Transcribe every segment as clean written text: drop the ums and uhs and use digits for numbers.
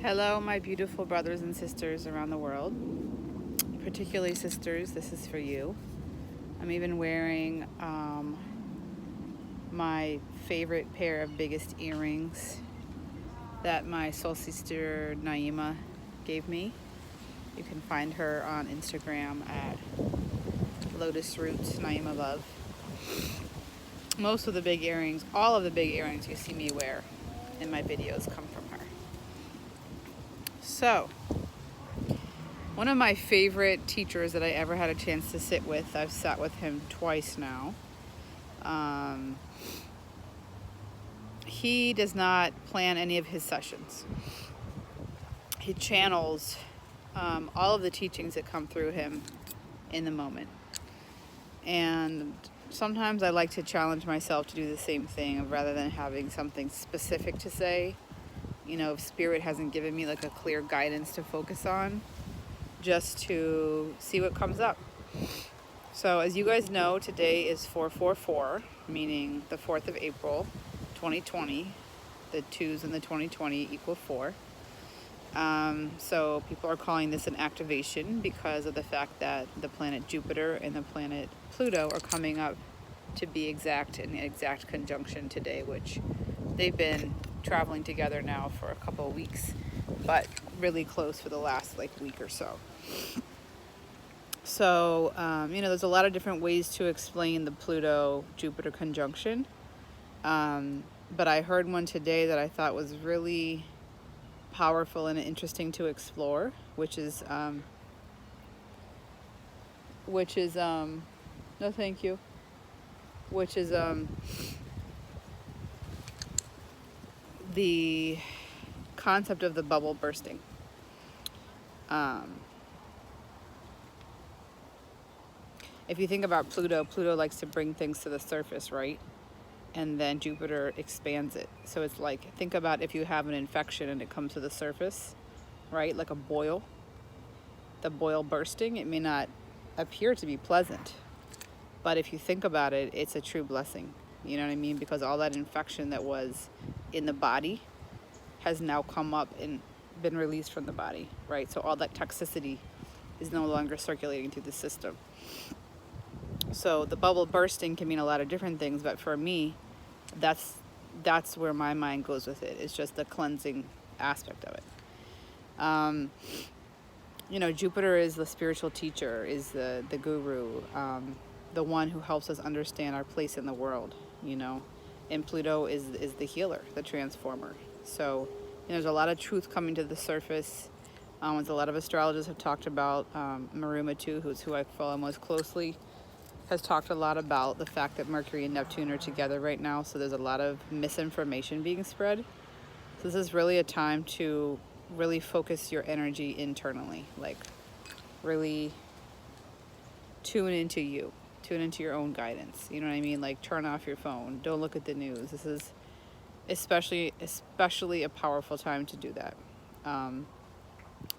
Hello, my beautiful brothers and sisters around the world. Particularly sisters, this is for you. I'm even wearing my favorite pair of biggest earrings that my soul sister Naima gave me. You can find her on Instagram at Lotus Roots Naima Love. Most of the big earrings, all of the big earrings you see me wear in my videos come from her. So, one of my favorite teachers that I ever had a chance to sit with, I've sat with him twice now. He does not plan any of his sessions. He channels all of the teachings that come through him in the moment. And sometimes I like to challenge myself to do the same thing rather than having something specific to say. You know, if Spirit hasn't given me like a clear guidance to focus on, just to see what comes up. So as you guys know, today is 444, meaning the 4th of April, 2020. The 2's in the 2020 equal 4. So people are calling this an activation because of the fact that the planet Jupiter and the planet Pluto are coming up to be exact in exact conjunction today, which they've been traveling together now for a couple of weeks, but really close for the last week or so. So, there's a lot of different ways to explain the Pluto Jupiter conjunction. But I heard one today that I thought was really powerful and interesting to explore, which is no thank you, which is the concept of the bubble bursting. If you think about Pluto likes to bring things to the surface, right? And then Jupiter expands it. So it's like, think about if you have an infection and it comes to the surface, right? Like a boil. The boil bursting, it may not appear to be pleasant, but if you think about it, it's a true blessing. You know what I mean? Because all that infection that was in the body has now come up and been released from the body, right? So all that toxicity is no longer circulating through the system. So the bubble bursting can mean a lot of different things, but for me, that's where my mind goes with it. It's just the cleansing aspect of it. Jupiter is the spiritual teacher, is the guru, the one who helps us understand our place in the world, and Pluto is the healer, the transformer. So there's a lot of truth coming to the surface. As a lot of astrologists have talked about, Maruma too, who I follow most closely, has talked a lot about the fact that Mercury and Neptune are together right now, so there's a lot of misinformation being spread. So this is really a time to really focus your energy internally, really tune into you, tune into your own guidance. You know what I mean? Turn off your phone, don't look at the news. This is especially a powerful time to do that. And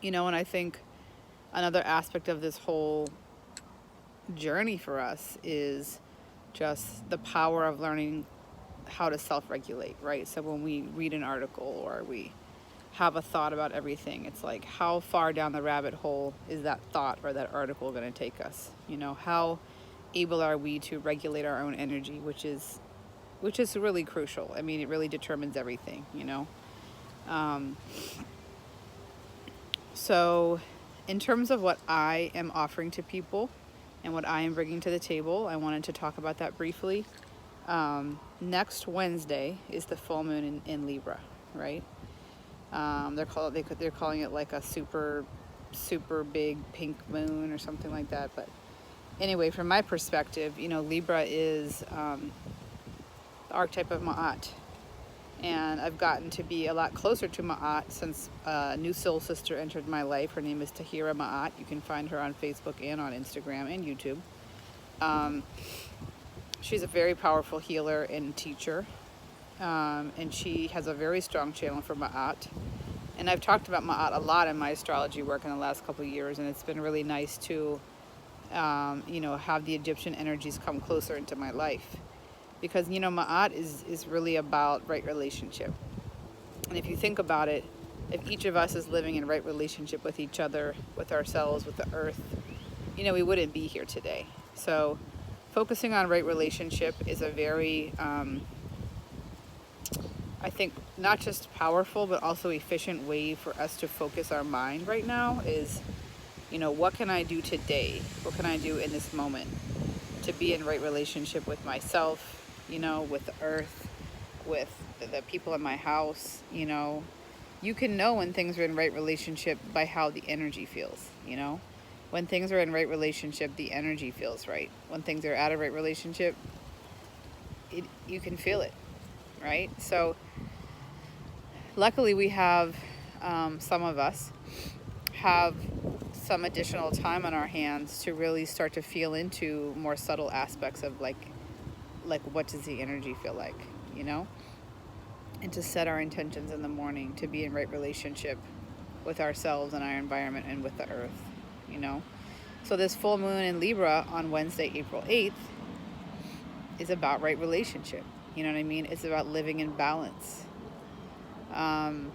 I think another aspect of this whole journey for us is just the power of learning how to self-regulate, right? So when we read an article or we have a thought about everything, it's like, how far down the rabbit hole is that thought or that article going to take us? How able are we to regulate our own energy, which is really crucial. I mean, it really determines everything, So in terms of what I am offering to people and what I am bringing to the table, I wanted to talk about that briefly. Next Wednesday is the full moon in Libra, right? They're calling it like a super big pink moon or something like that. But anyway, from my perspective, Libra is the archetype of Ma'at. And I've gotten to be a lot closer to Ma'at since a new soul sister entered my life. Her name is Tahira Ma'at. You can find her on Facebook and on Instagram and YouTube. She's a very powerful healer and teacher. And she has a very strong channel for Ma'at. And I've talked about Ma'at a lot in my astrology work in the last couple of years. And it's been really nice to, have the Egyptian energies come closer into my life. Because, Ma'at is really about right relationship. And if you think about it, if each of us is living in right relationship with each other, with ourselves, with the earth, you know, we wouldn't be here today. So focusing on right relationship is a very, I think, not just powerful, but also efficient way for us to focus our mind right now is, you know, what can I do today? What can I do in this moment to be in right relationship with myself, you know, with the earth, with the people in my house, you know. You can know when things are in right relationship by how the energy feels, you know. When things are in right relationship, the energy feels right. When things are out of right relationship, you can feel it, right? So luckily we have, some of us have some additional time on our hands to really start to feel into more subtle aspects of like what does the energy feel like, you know? And to set our intentions in the morning to be in right relationship with ourselves and our environment and with the earth, you know? So this full moon in Libra on Wednesday, April 8th is about right relationship. You know what I mean? It's about living in balance. And,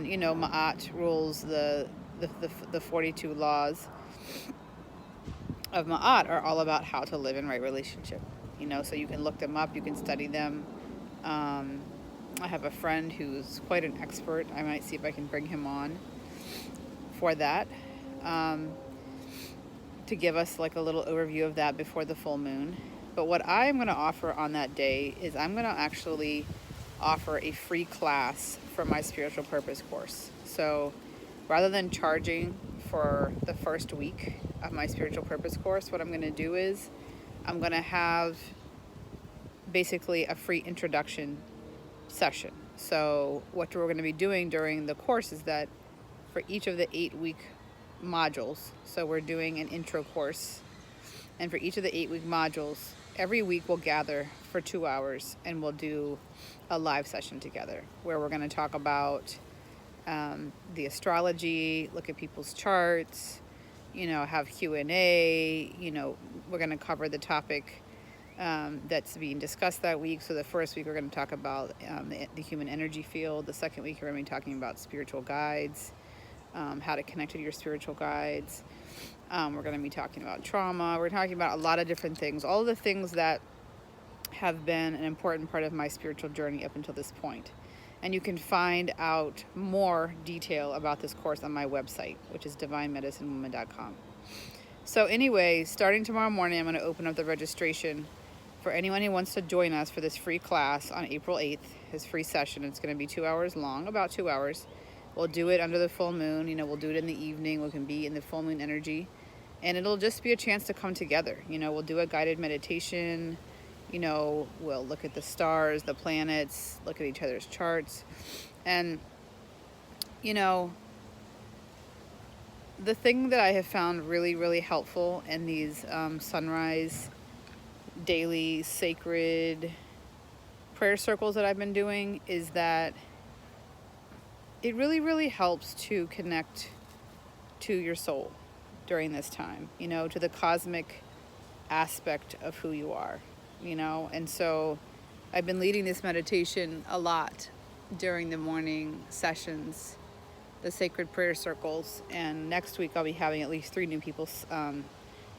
you know, Ma'at rules the 42 laws of Ma'at are all about how to live in right relationship. You know, so you can look them up, you can study them. I have a friend who's quite an expert. I might see if I can bring him on for that, to give us like a little overview of that before the full moon. But what I'm going to offer on that day is I'm going to actually offer a free class for my spiritual purpose course. So rather than charging for the first week of my spiritual purpose course, what I'm going to do is I'm going to have basically a free introduction session. So what we're going to be doing during the course is that for each of the 8-week modules, so we're doing an intro course, and for each of the 8-week modules, every week we'll gather for 2 hours and we'll do a live session together where we're going to talk about the astrology, look at people's charts, you know, have Q&A, you know, we're going to cover the topic that's being discussed that week. So the first week we're going to talk about the human energy field. The second week we're going to be talking about spiritual guides, how to connect to your spiritual guides. We're going to be talking about trauma. We're talking about a lot of different things, all of the things that have been an important part of my spiritual journey up until this point. And you can find out more detail about this course on my website, which is divinemedicinewoman.com. So anyway, starting tomorrow morning, I'm going to open up the registration for anyone who wants to join us for this free class on April 8th, his free session. It's going to be 2 hours long, about 2 hours. We'll do it under the full moon. You know, we'll do it in the evening. We can be in the full moon energy. And it'll just be a chance to come together. You know, we'll do a guided meditation. You know, we'll look at the stars, the planets, look at each other's charts. And, you know, the thing that I have found really, really helpful in these sunrise daily sacred prayer circles that I've been doing is that it really, really helps to connect to your soul during this time, you know, to the cosmic aspect of who you are, you know. And so I've been leading this meditation a lot during the morning sessions, the sacred prayer circles, and next week I'll be having at least 3 new people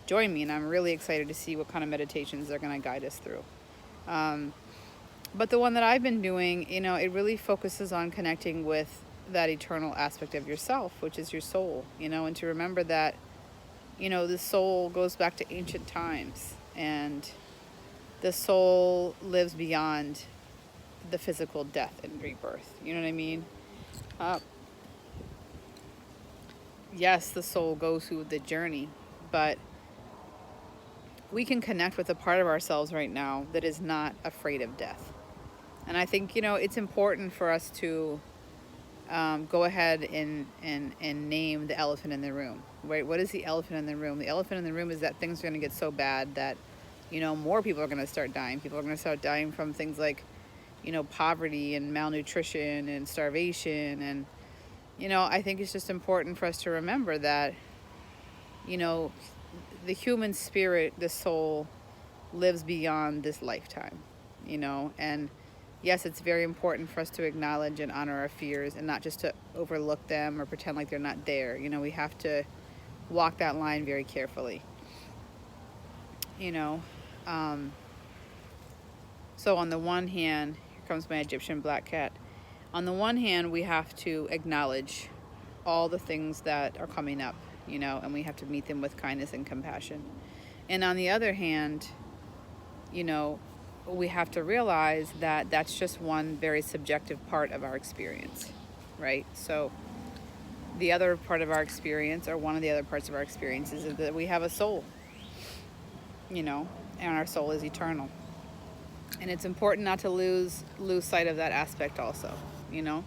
join me, and I'm really excited to see what kind of meditations they're going to guide us through. But the one that I've been doing, you know, it really focuses on connecting with that eternal aspect of yourself, which is your soul, you know, and to remember that, you know, the soul goes back to ancient times, and the soul lives beyond the physical death and rebirth. You know what I mean? Yes, the soul goes through the journey, but we can connect with a part of ourselves right now that is not afraid of death. And I think, you know, it's important for us to go ahead and name the elephant in the room, right? What is the elephant in the room? The elephant in the room is that things are going to get so bad that, you know, more people are going to start dying. People are going to start dying from things like, you know, poverty and malnutrition and starvation. And, you know, I think it's just important for us to remember that, you know, the human spirit, the soul, lives beyond this lifetime, you know, and yes, it's very important for us to acknowledge and honor our fears and not just to overlook them or pretend like they're not there. You know, we have to walk that line very carefully. You know, um, so on the one hand, here comes my Egyptian black cat. On the one hand, we have to acknowledge all the things that are coming up, you know, and we have to meet them with kindness and compassion. And on the other hand, you know, we have to realize that that's just one very subjective part of our experience, right? So the other part of our experience, or one of the other parts of our experience, is that we have a soul, you know, and our soul is eternal. And it's important not to lose sight of that aspect also, you know.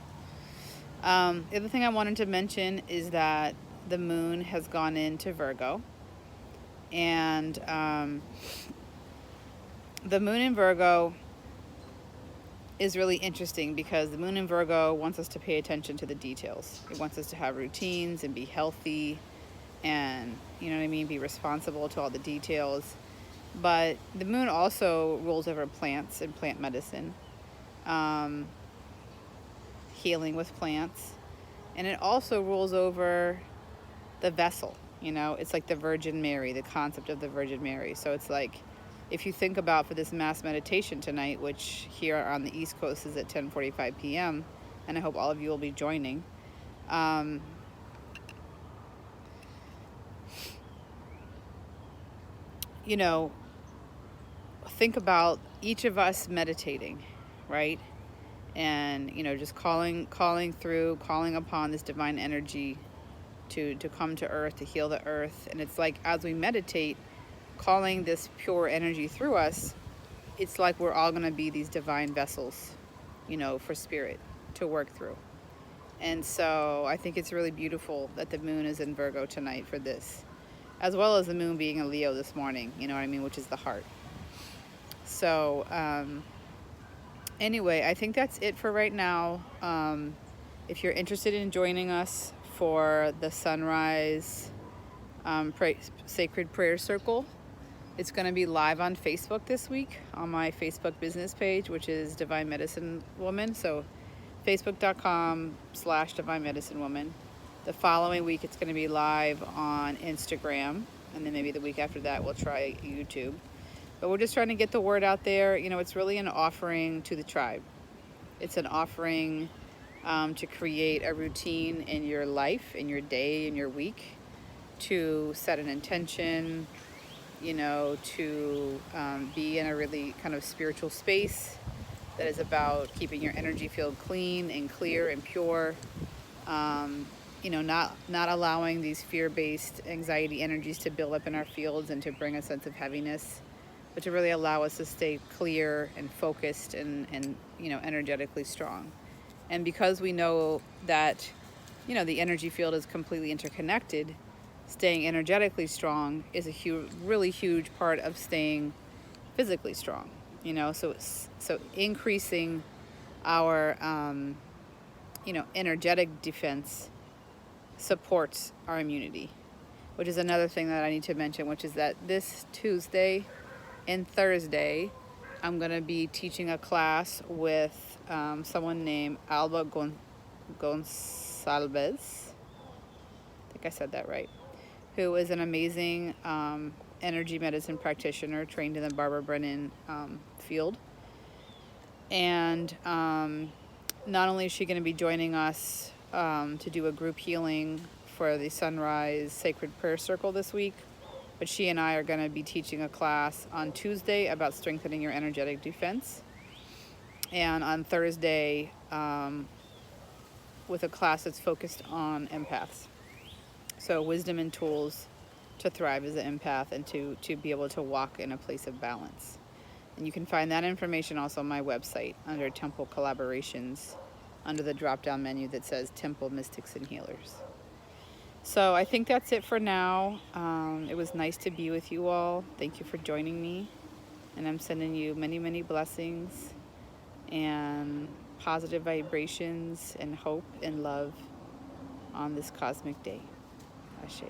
The other thing I wanted to mention is that the moon has gone into Virgo, and the moon in Virgo is really interesting because the moon in Virgo wants us to pay attention to the details. It wants us to have routines and be healthy and, you know what I mean, be responsible to all the details. But the moon also rules over plants and plant medicine, healing with plants. And it also rules over the vessel, you know. It's like the Virgin Mary, the concept of the Virgin Mary. So it's like, if you think about for this mass meditation tonight, which here on the East Coast is at 10:45 p.m., and I hope all of you will be joining, you know, think about each of us meditating, right? And, you know, just calling upon this divine energy to come to earth, to heal the earth. And it's like, as we meditate, calling this pure energy through us, it's like we're all going to be these divine vessels, you know, for spirit to work through. And so I think it's really beautiful that the moon is in Virgo tonight for this, as well as the moon being a Leo this morning, you know what I mean, which is the heart. So anyway, I think that's it for right now. If you're interested in joining us for the sunrise sacred prayer circle, it's going to be live on Facebook this week on my Facebook business page, which is Divine Medicine Woman. So facebook.com/Divine Medicine Woman. The following week, it's going to be live on Instagram. And then maybe the week after that, we'll try YouTube. But we're just trying to get the word out there. You know, it's really an offering to the tribe. It's an offering to create a routine in your life, in your day, in your week, to set an intention, you know, to be in a really kind of spiritual space that is about keeping your energy field clean and clear and pure. You know, not allowing these fear-based anxiety energies to build up in our fields and to bring a sense of heaviness, but to really allow us to stay clear and focused and you know, energetically strong. And because we know that, you know, the energy field is completely interconnected, staying energetically strong is a really huge part of staying physically strong, you know. So increasing our you know, energetic defense supports our immunity, which is another thing that I need to mention, which is that this Tuesday and Thursday I'm going to be teaching a class with someone named Alba Gonsalves. I think I said that right. Who is an amazing energy medicine practitioner trained in the Barbara Brennan field. And not only is she going to be joining us to do a group healing for the Sunrise Sacred Prayer Circle this week, but she and I are going to be teaching a class on Tuesday about strengthening your energetic defense, and on Thursday with a class that's focused on empaths. So wisdom and tools to thrive as an empath and to be able to walk in a place of balance. And you can find that information also on my website under Temple Collaborations, under the drop-down menu that says Temple Mystics and Healers. So I think that's it for now. It was nice to be with you all. Thank you for joining me. And I'm sending you many, many blessings and positive vibrations and hope and love on this cosmic day. Ashe.